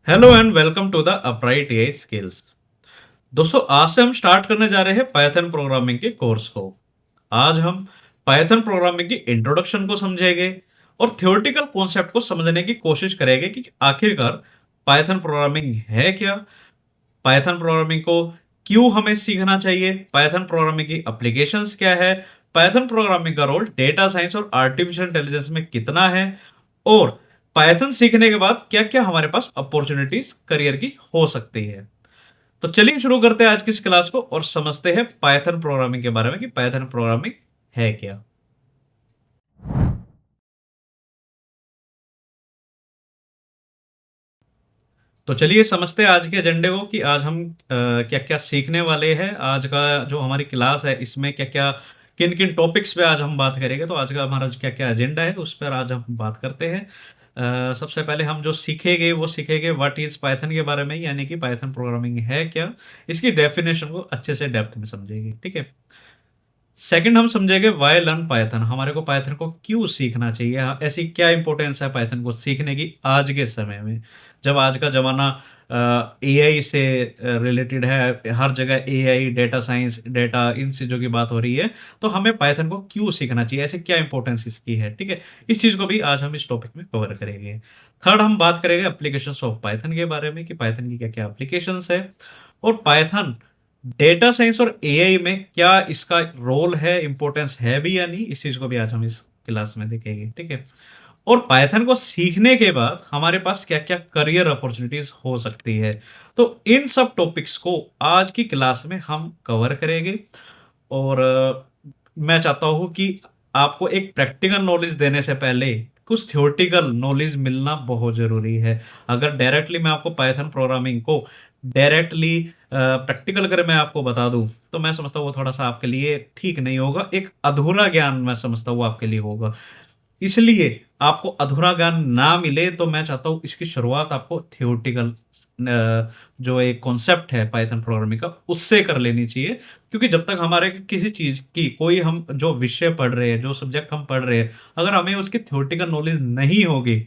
Hello and welcome to the upright AI skills. दोस्तों, आज से हम स्टार्ट करने जा रहे हैं पाइथन प्रोग्रामिंग के कोर्स को। आज हम पाइथन प्रोग्रामिंग की इंट्रोडक्शन को समझेंगे और थ्योरेटिकल कॉन्सेप्ट को समझने की कोशिश करेंगे कि आखिरकार पाइथन प्रोग्रामिंग है क्या, पाइथन प्रोग्रामिंग को क्यों हमें सीखना चाहिए, पाइथन प्रोग्रामिंग की एप्लीकेशंस क्या है, पाइथन प्रोग्रामिंग का रोल डेटा साइंस और आर्टिफिशियल इंटेलिजेंस में कितना है, और पाइथन सीखने के बाद क्या क्या हमारे पास अपॉर्चुनिटीज करियर की हो सकती है। तो चलिए शुरू करते हैं आज की इस क्लास को और समझते हैं पाइथन प्रोग्रामिंग के बारे में कि पाइथन प्रोग्रामिंग है क्या। तो चलिए समझते हैं आज के एजेंडे को कि आज हम क्या क्या सीखने वाले हैं। आज का जो हमारी क्लास है इसमें क्या क्या किन किन टॉपिक्स पे आज हम बात करेंगे, तो आज का हमारा क्या क्या एजेंडा है उस पर आज हम बात करते हैं। सबसे पहले हम जो सीखेंगे वो सीखेंगे व्हाट इज पाइथन के बारे में, यानी कि पाइथन प्रोग्रामिंग है क्या, इसकी डेफिनेशन को अच्छे से डेप्थ में समझेंगे। ठीक है। सेकंड हम समझेंगे वाई लर्न पाइथन, हमारे को पाइथन को क्यों सीखना चाहिए, ऐसी क्या इंपॉर्टेंस है पाइथन को सीखने की आज के समय में, जब आज का जमाना एआई से रिलेटेड है, हर जगह एआई, डेटा साइंस, डेटा, इन चीज़ों की बात हो रही है। तो हमें पाइथन को क्यों सीखना चाहिए, ऐसे क्या इंपॉर्टेंस इसकी है। ठीक है। इस चीज़ को भी आज हम इस टॉपिक में कवर करेंगे। थर्ड हम बात करेंगे एप्लीकेशंस ऑफ पाइथन के बारे में कि पाइथन की क्या क्या एप्लीकेशंस है, और पाइथन डेटा साइंस और एआई में क्या इसका रोल है, इंपॉर्टेंस है भी या नहीं, इस चीज को भी आज हम इस क्लास में देखेंगे। ठीक है। और पाइथन को सीखने के बाद हमारे पास क्या क्या करियर अपॉर्चुनिटीज हो सकती है, तो इन सब टॉपिक्स को आज की क्लास में हम कवर करेंगे। और मैं चाहता हूं कि आपको एक प्रैक्टिकल नॉलेज देने से पहले कुछ थ्योरेटिकल नॉलेज मिलना बहुत जरूरी है। अगर डायरेक्टली मैं आपको पाइथन प्रोग्रामिंग को डायरेक्टली प्रैक्टिकल अगर मैं आपको बता दूं, तो मैं समझता हूँ वो थोड़ा सा आपके लिए ठीक नहीं होगा, एक अधूरा ज्ञान मैं समझता हूँ आपके लिए होगा। इसलिए आपको अधूरा ज्ञान ना मिले तो मैं चाहता हूँ इसकी शुरुआत आपको थियोरटिकल जो एक कॉन्सेप्ट है पाइथन प्रोग्रामिंग का उससे कर लेनी चाहिए। क्योंकि जब तक हमारे किसी चीज की कोई हम जो विषय पढ़ रहे हैं, जो सब्जेक्ट हम पढ़ रहे हैं, अगर हमें उसकी थियोरटिकल नॉलेज नहीं होगी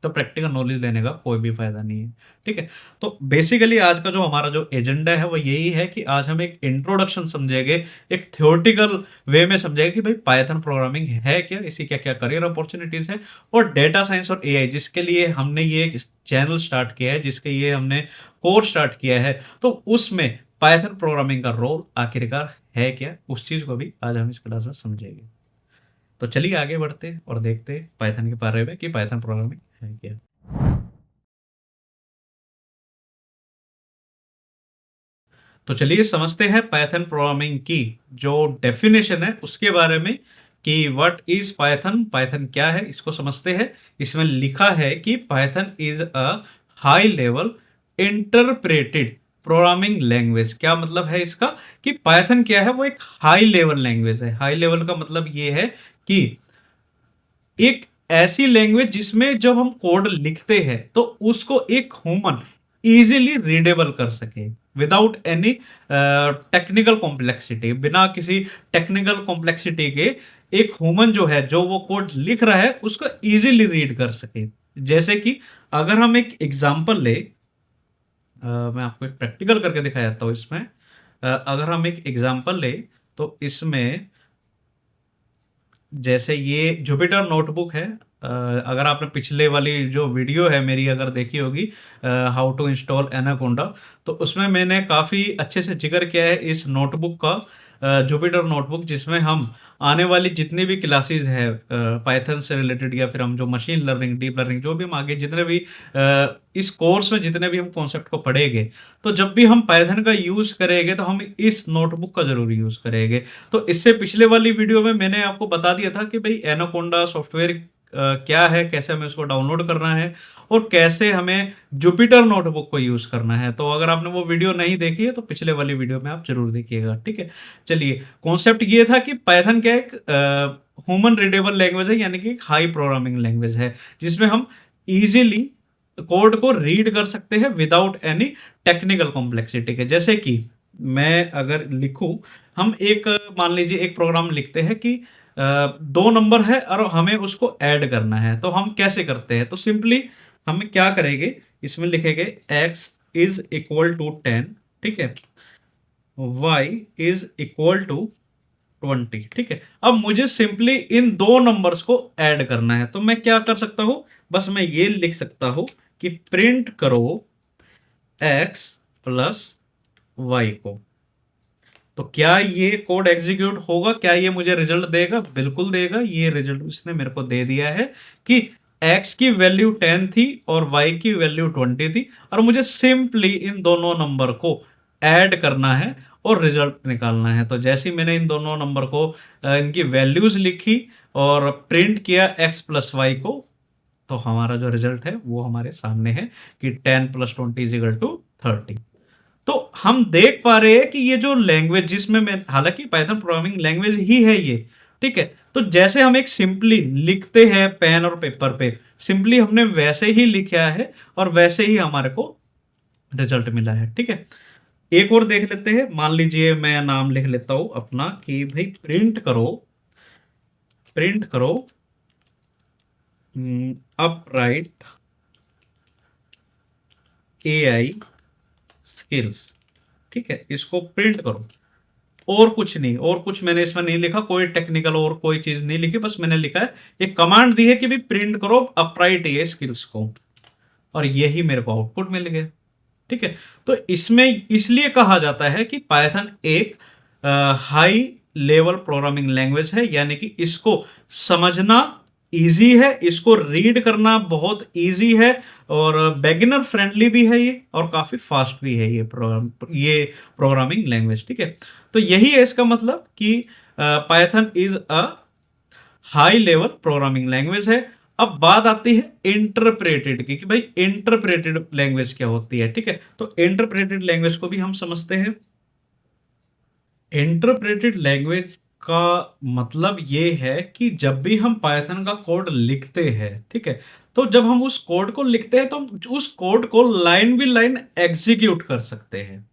तो प्रैक्टिकल नॉलेज लेने का कोई भी फायदा नहीं है। ठीक है। तो बेसिकली आज का जो हमारा जो एजेंडा है वो यही है कि आज हम एक इंट्रोडक्शन समझेंगे, एक थियोरटिकल वे में समझेंगे कि भाई पाइथन प्रोग्रामिंग है क्या, इसी क्या क्या करियर अपॉर्चुनिटीज है, और डेटा साइंस और एआई जिसके लिए हमने ये चैनल स्टार्ट किया है, जिसके लिए हमने कोर्स स्टार्ट किया है, तो उसमें पाइथन प्रोग्रामिंग का रोल आखिरकार है क्या, उस चीज को भी आज हम इस क्लास में समझेंगे। तो चलिए आगे बढ़ते हैं और देखते हैं पाइथन के बारे में कि पाइथन प्रोग्रामिंग है क्या। तो चलिए समझते हैं पाइथन प्रोग्रामिंग की जो डेफिनेशन है उसके बारे में कि व्हाट इज पाइथन, पाइथन क्या है, इसको समझते हैं। इसमें लिखा है कि Python is a high level interpreted programming language. क्या मतलब है इसका कि पाइथन क्या है, वो एक हाई लेवल लैंग्वेज है। हाई लेवल का मतलब ये है कि एक ऐसी लैंग्वेज जिसमें जब हम कोड लिखते हैं तो उसको एक ह्यूमन इजीली रीडेबल कर सके विदाउट एनी टेक्निकल कॉम्प्लेक्सिटी, बिना किसी टेक्निकल कॉम्प्लेक्सिटी के एक ह्यूमन जो है, जो वो कोड लिख रहा है, उसको इजीली रीड कर सके। जैसे कि अगर हम एक एग्जांपल ले, मैं आपको एक प्रैक्टिकल करके दिखा जाता हूँ इसमें। अगर हम एक एग्जांपल ले तो इसमें जैसे ये जुपिटर नोटबुक है। अगर आपने पिछले वाली जो वीडियो है मेरी अगर देखी होगी, हाउ टू इंस्टॉल एनाकोंडा, तो उसमें मैंने काफ़ी अच्छे से जिक्र किया है इस नोटबुक का, जुपिटर नोटबुक, जिसमें हम आने वाली जितनी भी क्लासेस है पाइथन से रिलेटेड, या फिर हम जो मशीन लर्निंग, डीप लर्निंग, जो भी हम आगे जितने भी इस कोर्स में जितने भी हम कॉन्सेप्ट को पढ़ेंगे, तो जब भी हम पाइथन का यूज़ करेंगे तो हम इस नोटबुक का ज़रूर यूज़ करेंगे। तो इससे पिछले वाली वीडियो में मैंने आपको बता दिया था कि भाई एनाकोंडा सॉफ्टवेयर क्या है, कैसे हमें उसको डाउनलोड करना है, और कैसे हमें जुपिटर नोटबुक को यूज़ करना है। तो अगर आपने वो वीडियो नहीं देखी है तो पिछले वाली वीडियो में आप जरूर देखिएगा। ठीक है। चलिए, कॉन्सेप्ट ये था कि पाइथन क्या एक ह्यूमन रीडेबल लैंग्वेज है, यानी कि एक हाई प्रोग्रामिंग लैंग्वेज है जिसमें हम इजीली कोड को रीड कर सकते हैं विदाउट एनी टेक्निकल कॉम्प्लेक्सिटी के। जैसे कि मैं अगर लिखूं, हम एक मान लीजिए एक प्रोग्राम लिखते हैं कि दो नंबर है और हमें उसको ऐड करना है, तो हम कैसे करते हैं, तो सिंपली हम क्या करेंगे, इसमें लिखेंगे x इज इक्वल टू 10, ठीक है, y इज इक्वल टू 20, ठीक है। अब मुझे सिंपली इन दो नंबर्स को ऐड करना है, तो मैं क्या कर सकता हूं, बस मैं ये लिख सकता हूं कि प्रिंट करो x प्लस y को। तो क्या ये कोड एग्जीक्यूट होगा, क्या ये मुझे रिजल्ट देगा? बिल्कुल देगा। ये रिजल्ट उसने मेरे को दे दिया है कि x की वैल्यू 10 थी और y की वैल्यू 20 थी, और मुझे सिंपली इन दोनों नंबर को ऐड करना है और रिजल्ट निकालना है। तो जैसे ही मैंने इन दोनों नंबर को इनकी वैल्यूज लिखी और प्रिंट किया x प्लस वाई को, तो हमारा जो रिजल्ट है वो हमारे सामने है कि 10 प्लस 20 इज इक्वल टू 30। तो हम देख पा रहे हैं कि ये जो लैंग्वेज जिसमें मैं, हालांकि पाइथन प्रोग्रामिंग लैंग्वेज ही है ये, ठीक है। तो जैसे हम एक सिंपली लिखते हैं पेन और पेपर पे, सिंपली हमने वैसे ही लिखा है और वैसे ही हमारे को रिजल्ट मिला है, ठीक है। एक और देख लेते हैं। मान लीजिए मैं नाम लिख लेता हूं अपना कि भाई प्रिंट करो अपराइट एआई स्किल्स, ठीक है, इसको प्रिंट करो। और कुछ नहीं, और कुछ मैंने इसमें नहीं लिखा, कोई टेक्निकल और कोई चीज नहीं लिखी, बस मैंने लिखा है, एक कमांड दी है कि भी प्रिंट करो अपराइट एआई स्किल्स को, और यही मेरे को आउटपुट मिल गया, ठीक है। तो इसमें इसलिए कहा जाता है कि पाइथन एक हाई लेवल प्रोग्रामिंग लैंग्वेज है, यानी कि इसको समझना इजी है, इसको रीड करना बहुत इजी है, और बेगिनर फ्रेंडली भी है ये, और काफी फास्ट भी है ये प्रोग्रामिंग लैंग्वेज, ठीक है। तो यही है इसका मतलब कि Python is a high level programming language है। अब बात आती है इंटरप्रेटेड की, कि भाई इंटरप्रेटेड लैंग्वेज क्या होती है, ठीक है। तो इंटरप्रेटेड लैंग्वेज को भी हम समझते हैं। इंटरप्रेटेड लैंग्वेज का मतलब ये है कि जब भी हम पाइथन का कोड लिखते हैं, ठीक है, तो जब हम उस कोड को लिखते हैं तो उस कोड को लाइन बाय लाइन एग्जीक्यूट कर सकते हैं।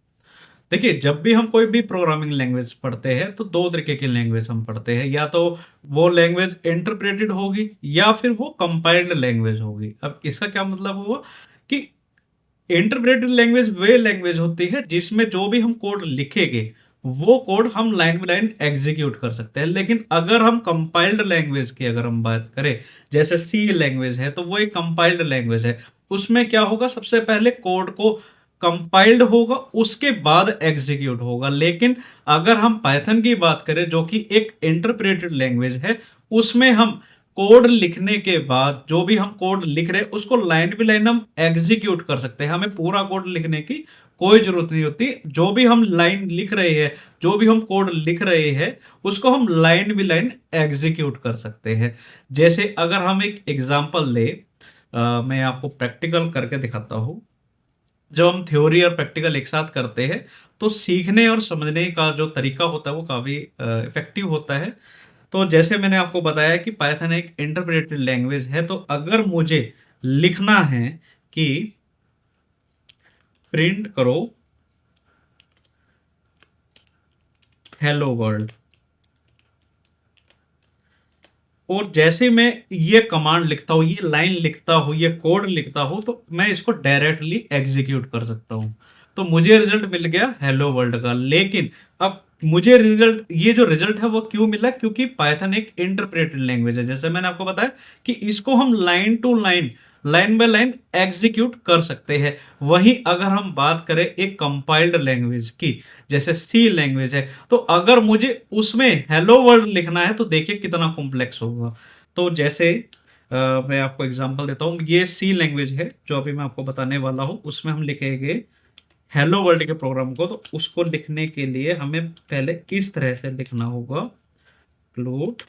देखिए, जब भी हम कोई भी प्रोग्रामिंग लैंग्वेज पढ़ते हैं तो दो तरीके की लैंग्वेज हम पढ़ते हैं, या तो वो लैंग्वेज इंटरप्रेटेड होगी या फिर वो कंपाइल्ड लैंग्वेज होगी। अब इसका क्या मतलब हुआ कि इंटरप्रेटेड लैंग्वेज वे लैंग्वेज होती है जिसमें जो भी हम कोड लिखेंगे वो कोड हम लाइन बाय लाइन एग्जीक्यूट कर सकते हैं। लेकिन अगर हम कंपाइल्ड लैंग्वेज की अगर हम बात करें, जैसे सी लैंग्वेज है, तो वो एक कंपाइल्ड लैंग्वेज है। उसमें क्या होगा, सबसे पहले कोड को कंपाइल्ड होगा, उसके बाद एग्जीक्यूट होगा। लेकिन अगर हम पाइथन की बात करें जो कि एक इंटरप्रेटेड लैंग्वेज है, उसमें हम कोड लिखने के बाद जो भी हम कोड लिख रहे हैं उसको लाइन बाय लाइन हम एग्जीक्यूट कर सकते हैं। हमें पूरा कोड लिखने की कोई जरूरत नहीं होती। जो भी हम लाइन लिख रहे हैं, जो भी हम कोड लिख रहे हैं, उसको हम लाइन बाय लाइन एग्जीक्यूट कर सकते हैं। जैसे अगर हम एक एग्जांपल ले, मैं आपको प्रैक्टिकल करके दिखाता हूँ। जब हम थ्योरी और प्रैक्टिकल एक साथ करते हैं तो सीखने और समझने का जो तरीका होता है वो काफ़ी इफेक्टिव होता है। तो जैसे मैंने आपको बताया कि पाइथन एक इंटरप्रेटेड लैंग्वेज है, तो अगर मुझे लिखना है कि प्रिंट करो हेलो वर्ल्ड, और जैसे मैं ये कमांड लिखता हूँ, ये लाइन लिखता हूँ, ये कोड लिखता हूँ, तो मैं इसको डायरेक्टली एग्जीक्यूट कर सकता हूँ। तो मुझे रिजल्ट मिल गया हेलो वर्ल्ड का। लेकिन अब मुझे रिजल्ट, ये जो रिजल्ट है वो क्यों मिला, क्योंकि पाइथन एक इंटरप्रेटेड लैंग्वेज है। जैसे मैंने आपको बताया कि इसको हम line to line, line by line execute कर सकते हैं। वहीं अगर हम बात करें एक कंपाइल्ड लैंग्वेज की, जैसे सी लैंग्वेज है, तो अगर मुझे उसमें हेलो वर्ल्ड लिखना है तो देखिए कितना कॉम्प्लेक्स होगा। तो जैसे मैं आपको एग्जांपल देता हूँ, ये सी लैंग्वेज है जो अभी मैं आपको बताने वाला हूँ, उसमें हम लिखेंगे हेलो वर्ल्ड के प्रोग्राम को। तो उसको लिखने के लिए हमें पहले इस तरह से लिखना होगा, फ्लोट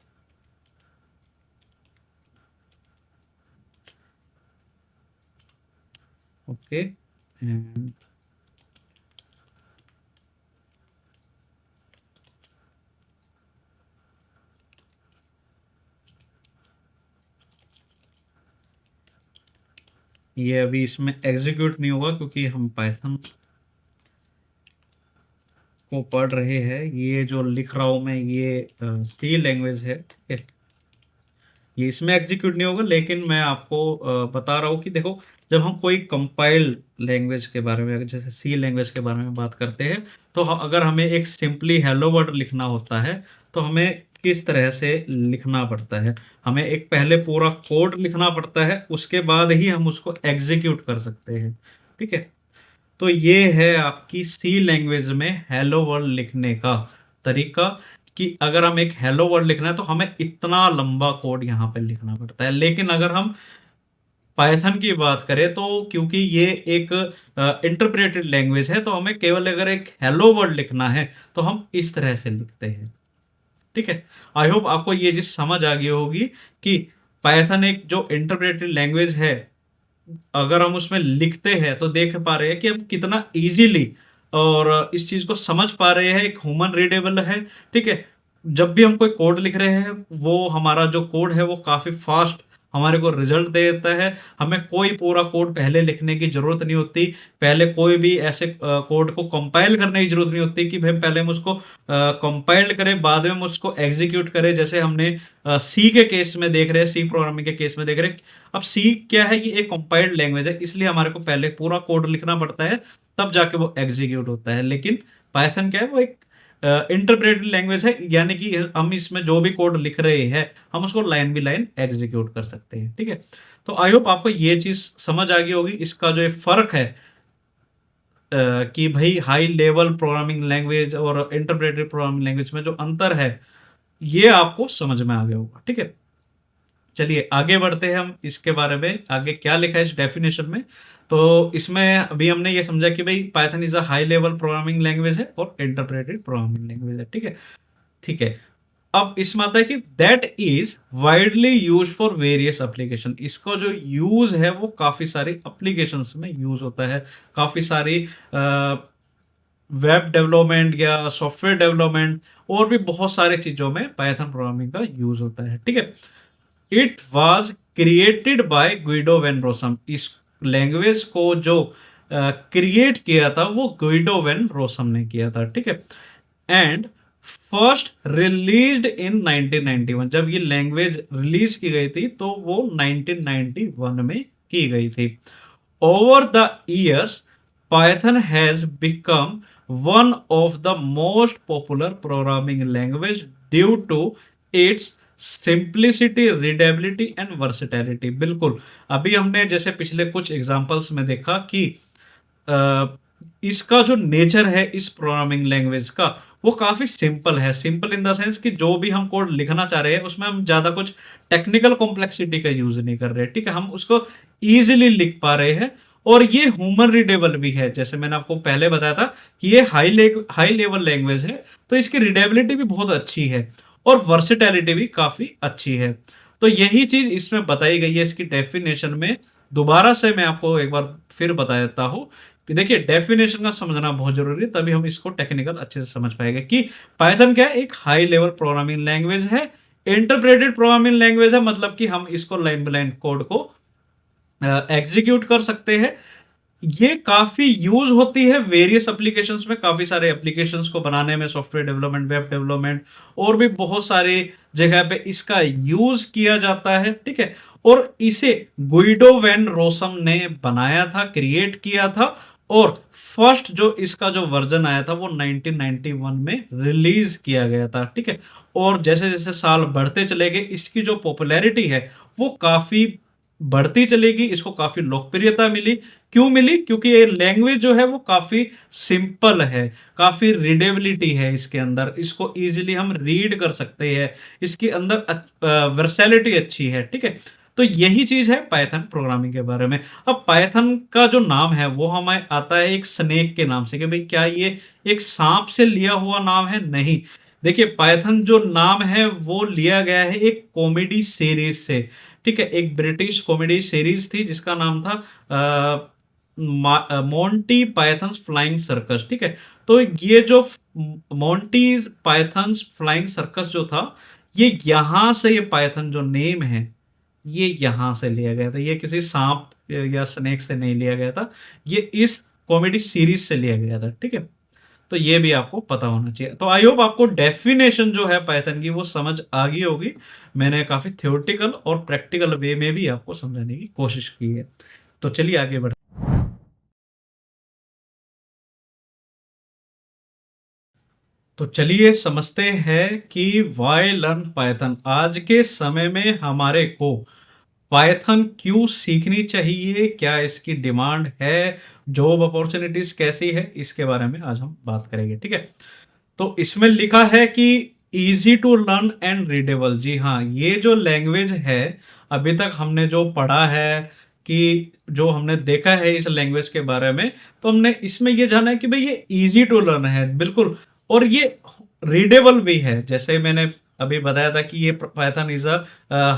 ओके, ये अभी इसमें एग्जीक्यूट नहीं होगा क्योंकि हम पाइथन को पढ़ रहे हैं। ये जो लिख रहा हूं मैं, ये सी लैंग्वेज है, ठीक है, ये इसमें एग्जीक्यूट नहीं होगा। लेकिन मैं आपको बता रहा हूँ कि देखो, जब हम कोई कंपाइल्ड लैंग्वेज के बारे में, जैसे सी लैंग्वेज के बारे में बात करते हैं, तो अगर हमें एक सिंपली हेलो वर्ड लिखना होता है, तो हमें किस तरह से लिखना पड़ता है? हमें एक पहले पूरा कोड लिखना पड़ता है, उसके बाद ही हम उसको एग्जीक्यूट कर सकते हैं। ठीक है? तो ये है आपकी सी लैंग्वेज में हेलो वर्ड लिखने का तरीका, कि अगर हम एक हेलो वर्ड लिखना है तो हमें इतना लंबा कोड यहाँ पे लिखना पड़ता है। लेकिन अगर हम पाइथन की बात करें, तो क्योंकि ये एक इंटरप्रेटेड लैंग्वेज है, तो हमें केवल अगर एक हेलो वर्ड लिखना है तो हम इस तरह से लिखते हैं। ठीक है? आई होप आपको ये चीज समझ आ गई होगी कि पाइथन एक जो इंटरप्रेटेड लैंग्वेज है, अगर हम उसमें लिखते हैं तो देख पा रहे हैं कि हम कितना इजीली और इस चीज को समझ पा रहे हैं, एक ह्यूमन रीडेबल है। ठीक है? जब भी हम कोई कोड लिख रहे हैं, वो हमारा जो कोड है वो काफी फास्ट हमारे को रिजल्ट दे देता है। हमें कोई पूरा कोड पहले लिखने की जरूरत नहीं होती, पहले कोई भी ऐसे कोड को कंपाइल करने की जरूरत नहीं होती कि भाई पहले हम उसको कंपाइल करें, बाद में हम उसको एग्जीक्यूट करें, जैसे हमने सी के केस में देख रहे हैं, सी प्रोग्रामिंग के केस में देख रहे हैं। अब सी क्या है कि एक कंपाइल्ड लैंग्वेज है, इसलिए हमारे को पहले पूरा कोड लिखना पड़ता है, तब जाके वो एग्जीक्यूट होता है। लेकिन पाइथन क्या है, वो एक इंटरप्रेटेड लैंग्वेज है, यानी कि हम इसमें जो भी कोड लिख रहे हैं, हम उसको लाइन बाय लाइन एग्जीक्यूट कर सकते हैं। ठीक है? तो आई होप आपको ये चीज समझ आ गई होगी, इसका जो फर्क है कि भाई हाई लेवल प्रोग्रामिंग लैंग्वेज और इंटरप्रेटेड प्रोग्रामिंग लैंग्वेज में जो अंतर है, ये आपको समझ में आ गया होगा। ठीक है? चलिए आगे बढ़ते हैं, हम इसके बारे में आगे क्या लिखा है इस डेफिनेशन में। तो इसमें अभी हमने ये समझा कि भाई Python is a high level programming language है और इंटरप्रेटेड प्रोग्रामिंग लैंग्वेज है। ठीक है? ठीक है। अब इसमें आता है कि that is widely use for various application. इसका जो यूज है वो काफी सारी एप्लीकेशंस में यूज होता है, काफी सारी वेब डेवलपमेंट या सॉफ्टवेयर डेवलपमेंट और भी बहुत सारी चीजों में पाइथन प्रोग्रामिंग का यूज होता है। ठीक है? It was created by Guido when Rossum. इस लैंग्वेज को जो क्रिएट किया था वो गुइडो वेन रोसम ने किया था। ठीक है? And first released in 1991। जब ये लैंग्वेज रिलीज की गई थी तो वो 1991 में की गई थी। Over the years Python has become one of the most popular programming language due to its simplicity, readability and versatility. बिल्कुल, अभी हमने जैसे पिछले कुछ एग्जांपल्स में देखा कि इसका जो नेचर है इस प्रोग्रामिंग लैंग्वेज का, वो काफी सिंपल है। सिंपल इन द सेंस कि जो भी हम कोड लिखना चाह रहे हैं उसमें हम ज्यादा कुछ टेक्निकल कॉम्प्लेक्सिटी का यूज नहीं कर रहे। ठीक है? हम उसको इजीली लिख पा रहे हैं और ये ह्यूमन रीडेबल भी है। जैसे मैंने आपको पहले बताया था कि ये हाई लेवल लैंग्वेज है, तो इसकी रीडेबिलिटी भी बहुत अच्छी है और वर्सेटैलिटी भी काफी अच्छी है। तो यही चीज इसमें बताई गई है इसकी डेफिनेशन में। दोबारा से मैं आपको एक बार फिर बता देता हूं कि देखिए, डेफिनेशन का समझना बहुत जरूरी है, तभी हम इसको टेक्निकल अच्छे से समझ पाएंगे कि पाइथन क्या है, एक हाई लेवल प्रोग्रामिंग लैंग्वेज है, इंटरप्रेटेड प्रोग्रामिंग लैंग्वेज है, मतलब कि हम इसको लाइन बाय लाइन कोड को एग्जीक्यूट कर सकते हैं। ये काफी यूज होती है वेरियस एप्लीकेशंस में, काफी सारे एप्लीकेशंस को बनाने में, सॉफ्टवेयर डेवलपमेंट, वेब डेवलपमेंट और भी बहुत सारी जगह पे इसका यूज किया जाता है। ठीक है? और इसे गुइडो वेन रोसम ने बनाया था, क्रिएट किया था, और फर्स्ट जो इसका जो वर्जन आया था वो 1991 में रिलीज किया गया था। ठीक है? और जैसे जैसे साल बढ़ते चले गए, इसकी जो पॉपुलैरिटी है वो काफी बढ़ती चलेगी, इसको काफी लोकप्रियता मिली। क्यों मिली? क्योंकि ये लैंग्वेज जो है वो काफी सिंपल है, काफी रीडेबिलिटी है इसके अंदर, इसको इजीली हम रीड कर सकते हैं, इसके अंदर वर्सैलिटी अच्छी है। ठीक है? तो यही चीज है पाइथन प्रोग्रामिंग के बारे में। अब पाइथन का जो नाम है वो हमें आता है एक स्नेक के नाम से, कि भाई क्या ये एक सांप से लिया हुआ नाम है? नहीं। देखिए, पाइथन जो नाम है वो लिया गया है एक कॉमेडी सीरीज से। ठीक है? एक ब्रिटिश कॉमेडी सीरीज थी जिसका नाम था मोंटी पाइथन्स फ्लाइंग सर्कस। ठीक है? तो ये जो मोंटी पाइथन्स फ्लाइंग सर्कस जो था, ये यहां से, ये पाइथन जो नेम है ये यहां से लिया गया था, ये किसी सांप या स्नेक से नहीं लिया गया था, ये इस कॉमेडी सीरीज से लिया गया था। ठीक है? तो ये भी आपको पता होना चाहिए। तो आई होप आपको डेफिनेशन जो है पाइथन की वो समझ आ गई होगी। मैंने काफी थ्योरेटिकल और प्रैक्टिकल वे में भी आपको समझाने की कोशिश की है। तो चलिए आगे बढ़ तो चलिए समझते हैं कि वाई लर्न पाइथन। आज के समय में हमारे को पाइथन क्यों सीखनी चाहिए, क्या इसकी डिमांड है, जॉब अपॉर्चुनिटीज कैसी है, इसके बारे में आज हम बात करेंगे। ठीक है, तो इसमें लिखा है कि easy to learn and readable. जी हाँ, ये जो लैंग्वेज है, अभी तक हमने जो पढ़ा है कि जो हमने देखा है इस लैंग्वेज के बारे में, तो हमने इसमें ये जाना है कि भाई ये इजी टू लर्न है बिल्कुल, और ये रीडेबल भी है। जैसे मैंने अभी बताया था कि ये Python is a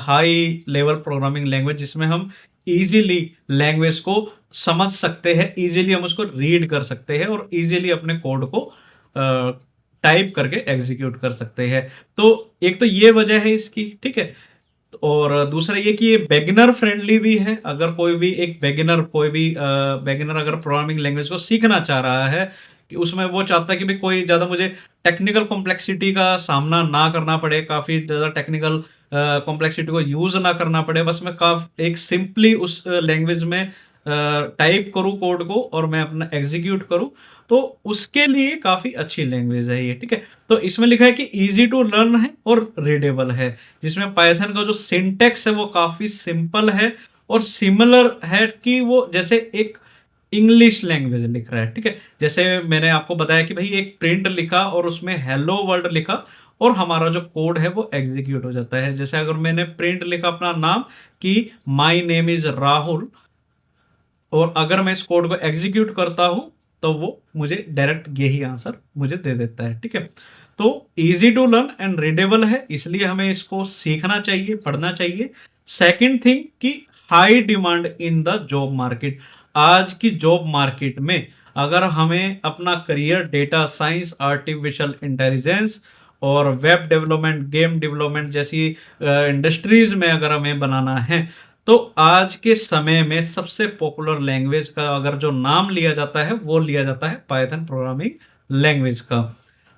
high level programming language, जिसमें हम इजीली लैंग्वेज को समझ सकते हैं, इजीली हम उसको रीड कर सकते हैं और इजीली अपने कोड को टाइप करके एग्जीक्यूट कर सकते हैं। तो एक तो ये वजह है इसकी। ठीक है, और दूसरा ये कि ये बेगिनर फ्रेंडली भी है। अगर कोई भी एक बेगिनर, कोई भी बेगिनर अगर प्रोग्रामिंग लैंग्वेज को सीखना चाह रहा है, कि उसमें वो चाहता है कि भाई कोई ज़्यादा मुझे टेक्निकल कॉम्प्लेक्सिटी का सामना ना करना पड़े, काफ़ी ज़्यादा टेक्निकल कॉम्प्लेक्सिटी को यूज़ ना करना पड़े, बस मैं एक सिंपली उस लैंग्वेज में टाइप करूँ कोड को और मैं अपना एग्जीक्यूट करूँ, तो उसके लिए काफ़ी अच्छी लैंग्वेज है ये। ठीक है, तो इसमें लिखा है कि इजी टू लर्न है और रीडेबल है, जिसमें पाइथन का जो सिंटेक्स है वो काफ़ी सिंपल है और सिमिलर है, कि वो जैसे एक इंग्लिश लैंग्वेज लिख रहा है। ठीक है, जैसे मैंने आपको बताया कि भाई एक प्रिंट लिखा और उसमें हेलो वर्ल्ड लिखा और हमारा जो कोड है वो एग्जीक्यूट हो जाता है। जैसे अगर मैंने प्रिंट लिखा अपना नाम कि माय नेम इज राहुल, और अगर मैं इस कोड को एग्जीक्यूट करता हूं तो वो मुझे डायरेक्ट यही आंसर मुझे दे देता है। ठीक है, तो easy to learn and readable है, इसलिए हमें इसको सीखना चाहिए, पढ़ना चाहिए। सेकंड थिंग कि high demand in the job market. आज की जॉब मार्केट में अगर हमें अपना career data science, artificial intelligence और वेब डेवलपमेंट, गेम डेवलपमेंट जैसी इंडस्ट्रीज में अगर हमें बनाना है, तो आज के समय में सबसे पॉपुलर लैंग्वेज का अगर जो नाम लिया जाता है वो लिया जाता है पाइथन प्रोग्रामिंग लैंग्वेज का।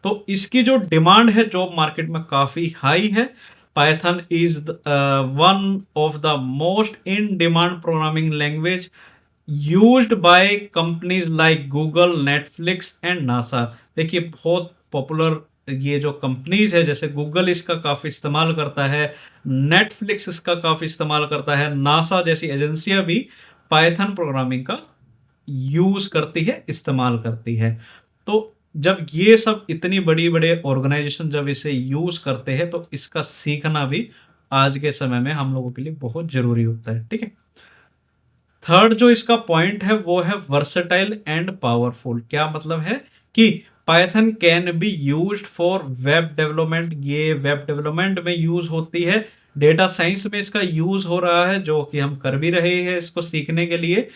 तो इसकी जो डिमांड है जॉब मार्केट में काफी हाई है। Python is one of the most in demand programming language used by companies like Google, Netflix and NASA. देखिए बहुत पॉपुलर ये जो कंपनीज है, जैसे गूगल इसका काफी इस्तेमाल करता है, नेटफ्लिक्स इसका काफी इस्तेमाल करता है, नासा जैसी एजेंसियां भी पाइथन प्रोग्रामिंग का यूज करती है, इस्तेमाल करती है। तो जब ये सब इतनी बड़ी बड़े ऑर्गेनाइजेशन जब इसे यूज करते हैं, तो इसका सीखना भी आज के समय में हम लोगों के लिए बहुत जरूरी होता है। ठीक है, थर्ड जो इसका पॉइंट है वो है वर्सेटाइल एंड पावरफुल। क्या मतलब है कि Python can be used for web development, ये वेब डेवलपमेंट में यूज होती है, डेटा साइंस में इसका यूज हो रहा है जो कि हम कर भी रहे हैं इसको सीखने के लिए,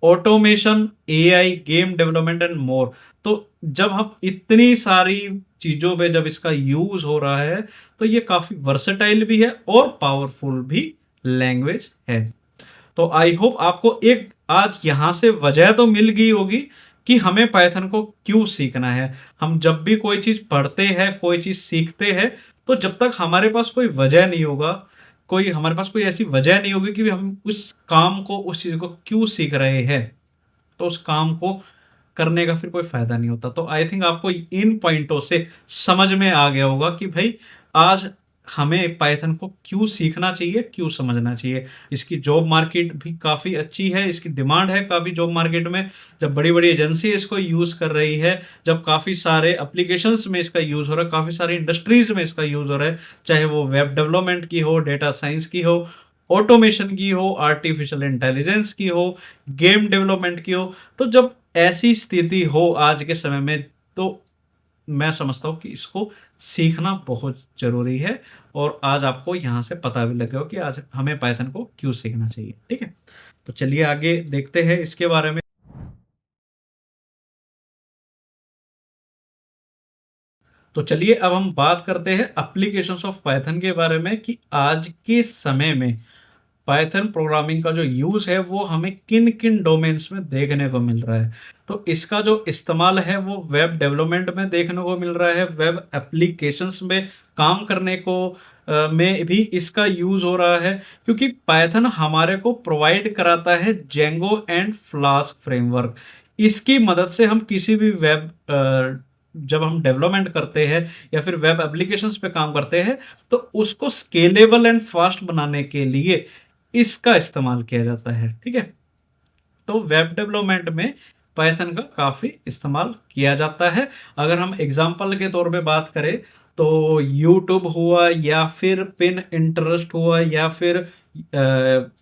automation, AI, game development and more. तो जब हम इतनी सारी चीजों पे जब इसका यूज हो रहा है, तो ये काफी वर्सेटाइल भी है और पावरफुल भी लैंग्वेज है। तो आई होप आपको एक आज यहां से वजह तो मिल गई होगी कि हमें पाइथन को क्यों सीखना है। हम जब भी कोई चीज पढ़ते हैं, कोई चीज सीखते हैं, तो जब तक हमारे पास कोई वजह नहीं होगा, कोई हमारे पास कोई ऐसी वजह नहीं होगी कि हम उस काम को, उस चीज को क्यों सीख रहे हैं, तो उस काम को करने का फिर कोई फायदा नहीं होता। तो आई थिंक आपको इन पॉइंटों से समझ में आ गया होगा कि भाई आज हमें पाइथन को क्यों सीखना चाहिए, क्यों समझना चाहिए। इसकी जॉब मार्केट भी काफ़ी अच्छी है, इसकी डिमांड है काफ़ी जॉब मार्केट में। जब बड़ी बड़ी एजेंसी इसको यूज़ कर रही है, जब काफ़ी सारे एप्लीकेशंस में इसका यूज़ हो रहा है, काफ़ी सारी इंडस्ट्रीज में इसका यूज़ हो रहा है, चाहे वो वेब डेवलपमेंट की हो, डेटा साइंस की हो, ऑटोमेशन की हो, आर्टिफिशियल इंटेलिजेंस की हो, गेम डेवलपमेंट की हो। तो जब ऐसी स्थिति हो आज के समय में, तो मैं समझता हूँ कि इसको सीखना बहुत ज़रूरी है। और आज आपको यहाँ से पता भी लग गया हो कि आज हमें पाइथन को क्यों सीखना चाहिए। ठीक है, तो चलिए आगे देखते हैं इसके बारे में। तो चलिए अब हम बात करते हैं एप्लीकेशंस ऑफ पाइथन के बारे में, कि आज के समय में पाइथन प्रोग्रामिंग का जो यूज़ है वो हमें किन किन डोमेन्स में देखने को मिल रहा है। तो इसका जो इस्तेमाल है वो वेब डेवलपमेंट में देखने को मिल रहा है, वेब एप्लीकेशंस में काम करने को में भी इसका यूज़ हो रहा है, क्योंकि पाइथन हमारे को प्रोवाइड कराता है जेंगो एंड फ्लास्क फ्रेमवर्क। इसकी मदद से हम किसी भी वेब जब हम डेवलपमेंट करते हैं या फिर वेब एप्लीकेशंस पे काम करते हैं, तो उसको स्केलेबल एंड फास्ट बनाने के लिए इसका इस्तेमाल किया जाता है। ठीक है, तो वेब डेवलपमेंट में पाइथन का काफ़ी इस्तेमाल किया जाता है। अगर हम एग्जाम्पल के तौर पे बात करें तो यूट्यूब हुआ या फिर पिन इंटरेस्ट हुआ या फिर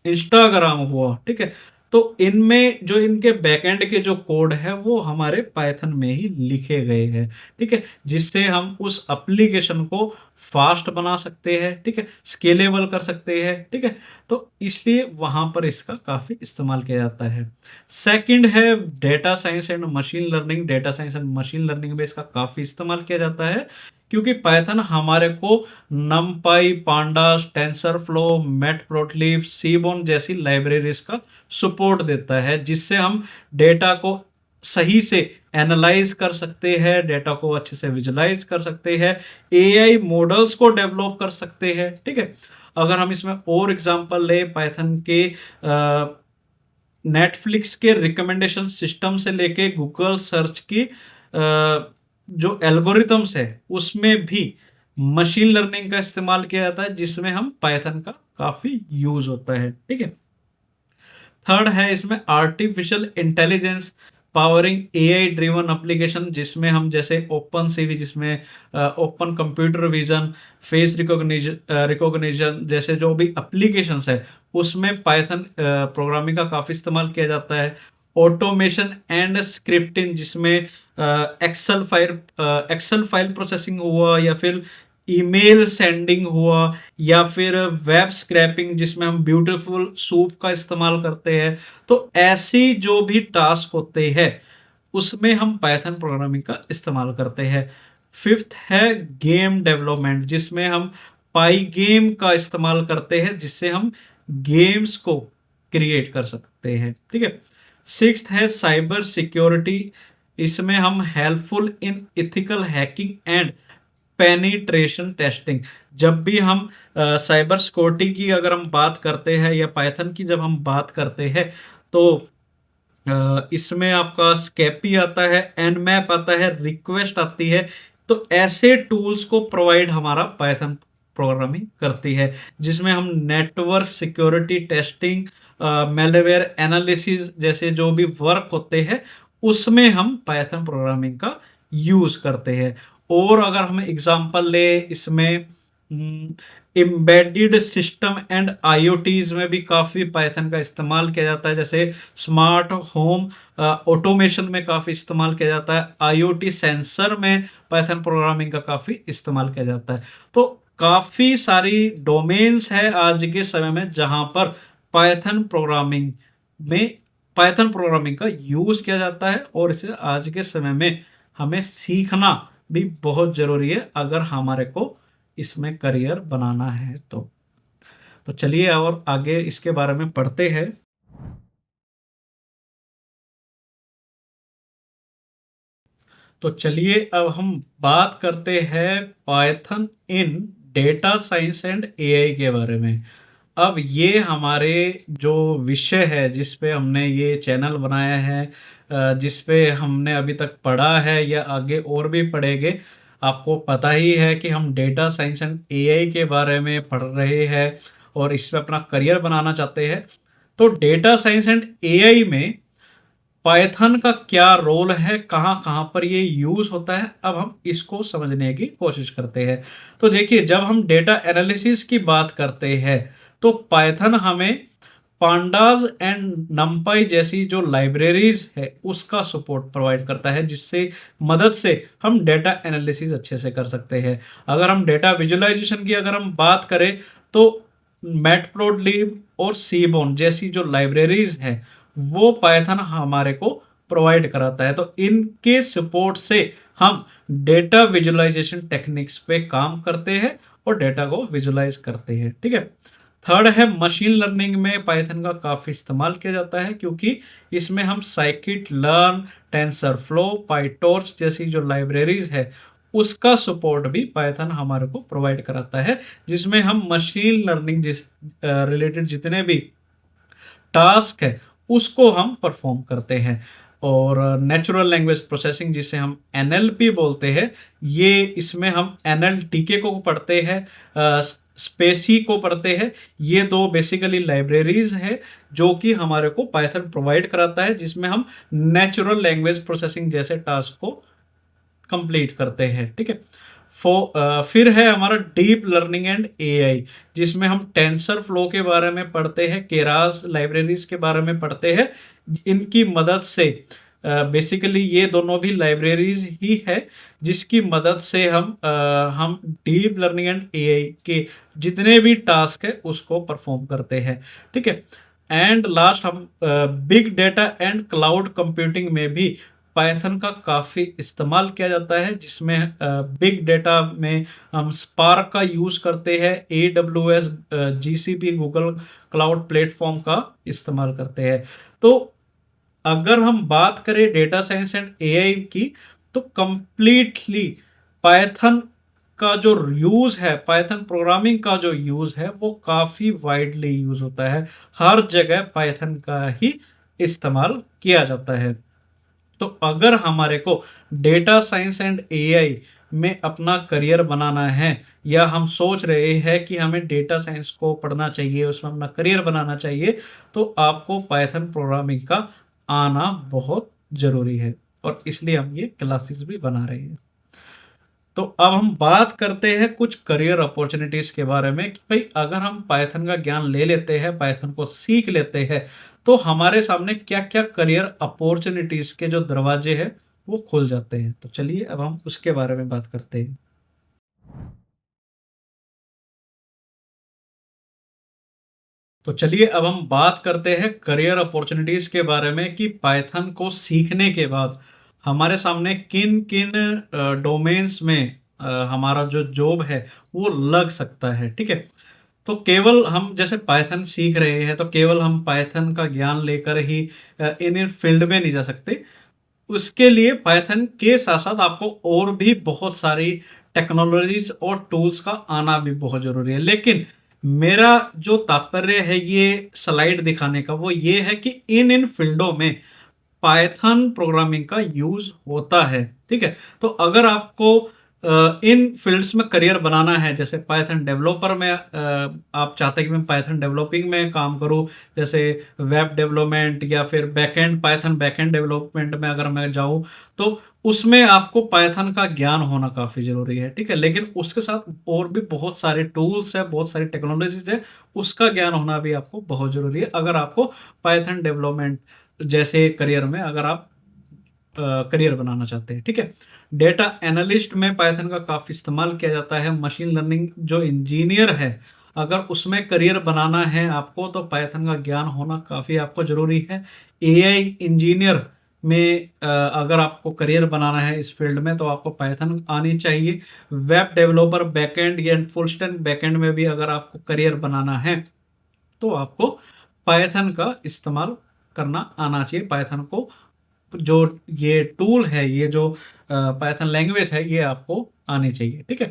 इंस्टाग्राम हुआ, ठीक है, तो इनमें जो इनके बैकएंड के जो कोड है वो हमारे पाइथन में ही लिखे गए हैं। ठीक है, जिससे हम उस एप्लीकेशन को फास्ट बना सकते हैं, ठीक है, स्केलेबल कर सकते हैं। ठीक है, तो इसलिए वहां पर इसका काफी इस्तेमाल किया जाता है। सेकंड है data science and machine learning. Data science and machine learning में इसका काफी इस्तेमाल किया जाता है, क्योंकि पाइथन हमारे को नमपाई, पांडास, टेंसरफ्लो, मैटप्लोट्लिब, सीबोन जैसी लाइब्रेरीज का सपोर्ट देता है, जिससे हम डेटा को सही से एनालाइज कर सकते हैं, डेटा को अच्छे से विजुलाइज कर सकते हैं, एआई मॉडल्स को डेवलप कर सकते हैं। ठीक है, अगर हम इसमें और एग्जांपल ले पाइथन के नेटफ्लिक्स के रिकमेंडेशन सिस्टम से लेके गूगल सर्च की जो एल्गोरिथम्स है उसमें भी मशीन लर्निंग का इस्तेमाल किया जाता है, जिसमें हम पाइथन का काफी यूज होता है। ठीक है, थर्ड है इसमें artificial intelligence powering AI driven application, जिसमें हम जैसे ओपन सीवी, जिसमें open computer vision, face recognition जैसे जो भी एप्लीकेशंस है उसमें पाइथन प्रोग्रामिंग का काफ़ी इस्तेमाल किया जाता है। ऑटोमेशन एंड स्क्रिप्टिंग, जिसमें एक्सेल फाइल प्रोसेसिंग हुआ या फिर ईमेल सेंडिंग हुआ या फिर वेब स्क्रैपिंग, जिसमें हम ब्यूटीफुल सूप का इस्तेमाल करते हैं। तो ऐसी जो भी टास्क होते हैं उसमें हम पाइथन प्रोग्रामिंग का इस्तेमाल करते हैं। फिफ्थ है गेम डेवलपमेंट, जिसमें हम पाई गेम का इस्तेमाल करते हैं, जिससे हम गेम्स को क्रिएट कर सकते हैं। ठीक है, सिक्स्थ है साइबर सिक्योरिटी। इसमें हम helpful in ethical hacking and penetration testing. जब भी हम साइबर सिक्योरिटी की अगर हम बात करते हैं या पाइथन की जब हम बात करते हैं, तो इसमें आपका स्केपी आता है, एनमैप आता है, रिक्वेस्ट आती है। तो ऐसे टूल्स को प्रोवाइड हमारा पाइथन प्रोग्रामिंग करती है, जिसमें हम network security testing, malware analysis जैसे जो भी वर्क होते हैं उसमें हम पाइथन प्रोग्रामिंग का यूज करते हैं। और अगर हम एग्जांपल ले इसमें एम्बेडेड सिस्टम एंड आईओटीज में भी काफ़ी पाइथन का इस्तेमाल किया जाता है, जैसे स्मार्ट होम ऑटोमेशन में काफ़ी इस्तेमाल किया जाता है, आईओटी सेंसर में पाइथन प्रोग्रामिंग का काफ़ी इस्तेमाल किया जाता है। तो काफ़ी सारी डोमेन्स है आज के समय में जहां पर पाइथन प्रोग्रामिंग में पाइथन प्रोग्रामिंग का यूज़ किया जाता है, और इसे आज के समय में हमें सीखना भी बहुत ज़रूरी है अगर हमारे को इसमें करियर बनाना है। तो चलिए और आगे इसके बारे में पढ़ते हैं। तो चलिए अब हम बात करते हैं Python in data science and AI के बारे में। अब ये हमारे जो विषय है जिस पे हमने ये चैनल बनाया है, जिस पे हमने अभी तक पढ़ा है या आगे और भी पढ़ेंगे, आपको पता ही है कि हम डेटा साइंस एंड एआई के बारे में पढ़ रहे हैं और इसमें अपना करियर बनाना चाहते हैं। तो डेटा साइंस एंड एआई में पाइथन का क्या रोल है, कहाँ कहाँ पर ये यूज होता है, अब हम इसको समझने की कोशिश करते हैं। तो देखिए, जब हम डेटा एनालिसिस की बात करते हैं तो पाइथन हमें पांडास एंड नमपाई जैसी जो लाइब्रेरीज है उसका सपोर्ट प्रोवाइड करता है, जिससे मदद से हम डेटा एनालिसिस अच्छे से कर सकते हैं। अगर हम डेटा विजुअलाइजेशन की अगर हम बात करें तो मैटप्लोट्लिब और सीबोन जैसी जो लाइब्रेरीज हैं वो पाइथन हमारे को प्रोवाइड कराता है। तो इनके सपोर्ट से हम डेटा विजुअलाइजेशन टेक्निक्स पे काम करते हैं और डेटा को विजुअलाइज करते हैं। ठीक है, थर्ड है मशीन लर्निंग में पाइथन का काफ़ी इस्तेमाल किया जाता है, क्योंकि इसमें हम scikit learn, tensor flow, PyTorch जैसी जो लाइब्रेरीज है उसका सपोर्ट भी पाइथन हमारे को प्रोवाइड कराता है, जिसमें हम मशीन लर्निंग जिस रिलेटेड जितने भी टास्क है उसको हम परफॉर्म करते हैं। और नेचुरल लैंग्वेज प्रोसेसिंग जिसे हम एनएलपी बोलते हैं, ये इसमें हम एनएलटीके को पढ़ते हैं, स्पेसी को पढ़ते हैं। ये दो बेसिकली लाइब्रेरीज हैं जो कि हमारे को पाइथन प्रोवाइड कराता है, जिसमें हम नेचुरल लैंग्वेज प्रोसेसिंग जैसे टास्क को कंप्लीट करते हैं। ठीक है। फिर है हमारा डीप लर्निंग एंड एआई, जिसमें हम टेंसर फ्लो के बारे में पढ़ते हैं, केरास लाइब्रेरीज के बारे में पढ़ते हैं। इनकी मदद से बेसिकली ये दोनों भी लाइब्रेरीज ही है जिसकी मदद से हम डीप लर्निंग एंड एआई के जितने भी टास्क है उसको परफॉर्म करते हैं। ठीक है। एंड लास्ट हम big data and cloud computing में भी पाइथन का काफ़ी इस्तेमाल किया जाता है, जिसमें बिग डेटा में हम स्पार्क का यूज़ करते हैं, AWS, GCP, Google cloud platform का इस्तेमाल करते हैं। तो अगर हम बात करें डेटा साइंस एंड एआई की, तो कंप्लीटली पाइथन का जो यूज़ है, पाइथन प्रोग्रामिंग का जो यूज़ है वो काफ़ी वाइडली यूज़ होता है। हर जगह पाइथन का ही इस्तेमाल किया जाता है। तो अगर हमारे को डेटा साइंस एंड एआई में अपना करियर बनाना है, या हम सोच रहे हैं कि हमें डेटा साइंस को पढ़ना चाहिए, उसमें अपना करियर बनाना चाहिए, तो आपको पाइथन प्रोग्रामिंग का आना बहुत ज़रूरी है, और इसलिए हम ये क्लासेस भी बना रहे हैं। तो अब हम बात करते हैं कुछ करियर अपॉर्चुनिटीज़ के बारे में, कि भाई अगर हम पाइथन का ज्ञान ले लेते हैं, पाइथन को सीख लेते हैं, तो हमारे सामने क्या क्या करियर अपॉर्चुनिटीज़ के जो दरवाजे हैं वो खुल जाते हैं। तो चलिए अब हम उसके बारे में बात करते हैं। तो चलिए अब हम बात करते हैं करियर अपॉर्चुनिटीज़ के बारे में, कि पाइथन को सीखने के बाद हमारे सामने किन किन डोमेन्स में हमारा जो जॉब है वो लग सकता है। ठीक है। तो केवल हम जैसे पाइथन सीख रहे हैं तो केवल हम पाइथन का ज्ञान लेकर ही इन फील्ड में नहीं जा सकते। उसके लिए पाइथन के साथ साथ आपको और भी बहुत सारी टेक्नोलॉजीज और टूल्स का आना भी बहुत ज़रूरी है। लेकिन मेरा जो तात्पर्य है ये स्लाइड दिखाने का, वो ये है कि इन इन फील्डों में पाइथन प्रोग्रामिंग का यूज होता है। ठीक है। तो अगर आपको इन फील्ड्स में करियर बनाना है, जैसे पाइथन डेवलपर में आप चाहते हैं कि मैं पाइथन डेवलपिंग में काम करूं, जैसे वेब डेवलपमेंट या फिर बैकएंड पाइथन बैकएंड डेवलपमेंट में अगर मैं जाऊं, तो उसमें आपको पाइथन का ज्ञान होना काफ़ी ज़रूरी है। ठीक है। लेकिन उसके साथ और भी बहुत सारे टूल्स है, बहुत सारी टेक्नोलॉजीज है, उसका ज्ञान होना भी आपको बहुत ज़रूरी है अगर आपको पाइथन डेवलपमेंट जैसे करियर में अगर आप करियर बनाना चाहते हैं। ठीक है। डेटा एनालिस्ट में पाइथन का काफ़ी इस्तेमाल किया जाता है। मशीन लर्निंग जो इंजीनियर है, अगर उसमें करियर बनाना है आपको, तो पाइथन का ज्ञान होना काफ़ी आपको ज़रूरी है। एआई इंजीनियर में अगर आपको करियर बनाना है इस फील्ड में, तो आपको पाइथन आनी चाहिए। वेब डेवलपर बैकएंड या फुल स्टैक बैकएंड में भी अगर आपको करियर बनाना है, तो आपको पाइथन का इस्तेमाल करना आना चाहिए। पाइथन को जो ये टूल है, ये जो पाइथन लैंग्वेज है, ये आपको आनी चाहिए। ठीक है।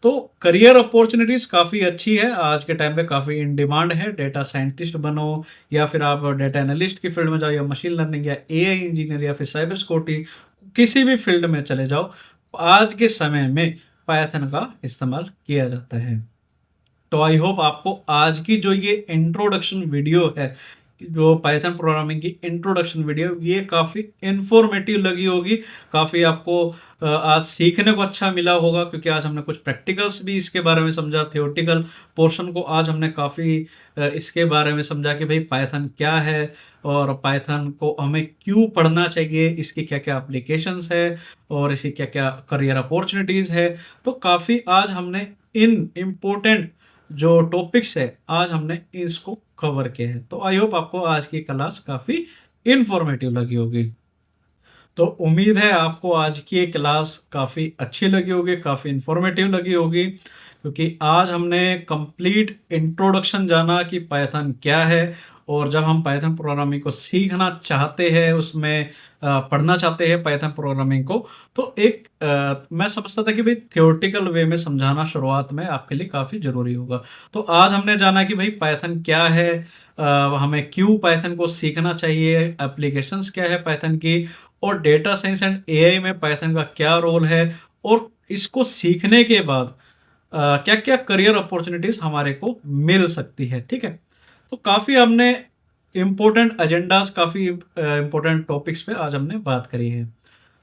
तो करियर अपॉर्चुनिटीज़ काफ़ी अच्छी है, आज के टाइम पे काफ़ी इन डिमांड है। डेटा साइंटिस्ट बनो, या फिर आप डेटा एनालिस्ट की फील्ड में जाओ, या मशीन लर्निंग या एआई इंजीनियर या फिर साइबर सिक्योरिटी, किसी भी फील्ड में चले जाओ, आज के समय में पाइथन का इस्तेमाल किया जाता है। तो आई होप आपको आज की जो ये इंट्रोडक्शन वीडियो है, जो पाइथन प्रोग्रामिंग की इंट्रोडक्शन वीडियो, ये काफ़ी इंफॉर्मेटिव लगी होगी। काफ़ी आपको आज सीखने को अच्छा मिला होगा, क्योंकि आज हमने कुछ प्रैक्टिकल्स भी इसके बारे में समझा। थियोरेटिकल पोर्शन को आज हमने काफ़ी इसके बारे में समझा कि भाई पाइथन क्या है, और पाइथन को हमें क्यों पढ़ना चाहिए, इसकी क्या क्या एप्लीकेशंस है, और इसकी क्या क्या करियर अपॉर्चुनिटीज़ है। तो काफ़ी आज हमने इन इम्पोर्टेंट जो टॉपिक्स है आज हमने इसको कवर किया है। तो आई होप आपको आज की क्लास काफ़ी इंफॉर्मेटिव लगी होगी। तो उम्मीद है आपको आज की ये क्लास काफ़ी अच्छी लगी होगी, काफ़ी इंफॉर्मेटिव लगी होगी, क्योंकि आज हमने कंप्लीट इंट्रोडक्शन जाना कि पाइथन क्या है, और जब हम पाइथन प्रोग्रामिंग को सीखना चाहते हैं, उसमें पढ़ना चाहते हैं पाइथन प्रोग्रामिंग को, तो एक मैं समझता था कि भाई थियोरेटिकल वे में समझाना शुरुआत में आपके लिए काफ़ी ज़रूरी होगा। तो आज हमने जाना कि भाई पाइथन क्या है, हमें क्यों पाइथन को सीखना चाहिए, एप्लीकेशंस क्या है पाइथन की, और डेटा साइंस एंड एआई में पाइथन का क्या रोल है, और इसको सीखने के बाद क्या क्या करियर अपॉर्चुनिटीज हमारे को मिल सकती है। ठीक है, तो काफ़ी हमने इम्पोर्टेंट एजेंडाज, काफ़ी इम्पोर्टेंट टॉपिक्स पे आज हमने बात करी है।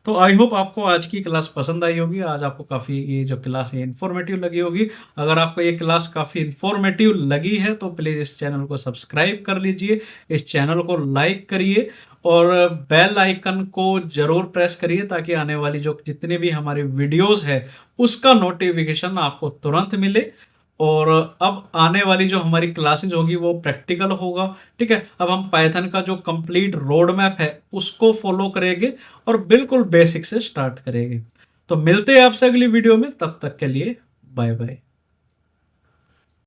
तो आई होप आपको आज की क्लास पसंद आई होगी। आज आपको काफ़ी ये जो क्लास है इन्फॉर्मेटिव लगी होगी। अगर आपको ये क्लास काफ़ी इन्फॉर्मेटिव लगी है तो प्लीज़ इस चैनल को सब्सक्राइब कर लीजिए, इस चैनल को लाइक करिए, और बेल आइकन को ज़रूर प्रेस करिए ताकि आने वाली जो जितनी भी हमारी वीडियोस है उसका नोटिफिकेशन आपको तुरंत मिले। और अब आने वाली जो हमारी क्लासेस होगी वो प्रैक्टिकल होगा। ठीक है, अब हम पाइथन का जो कंप्लीट रोड मैप है उसको फॉलो करेंगे और बिल्कुल बेसिक से स्टार्ट करेंगे। तो मिलते हैं आपसे अगली वीडियो में, तब तक के लिए बाय बाय।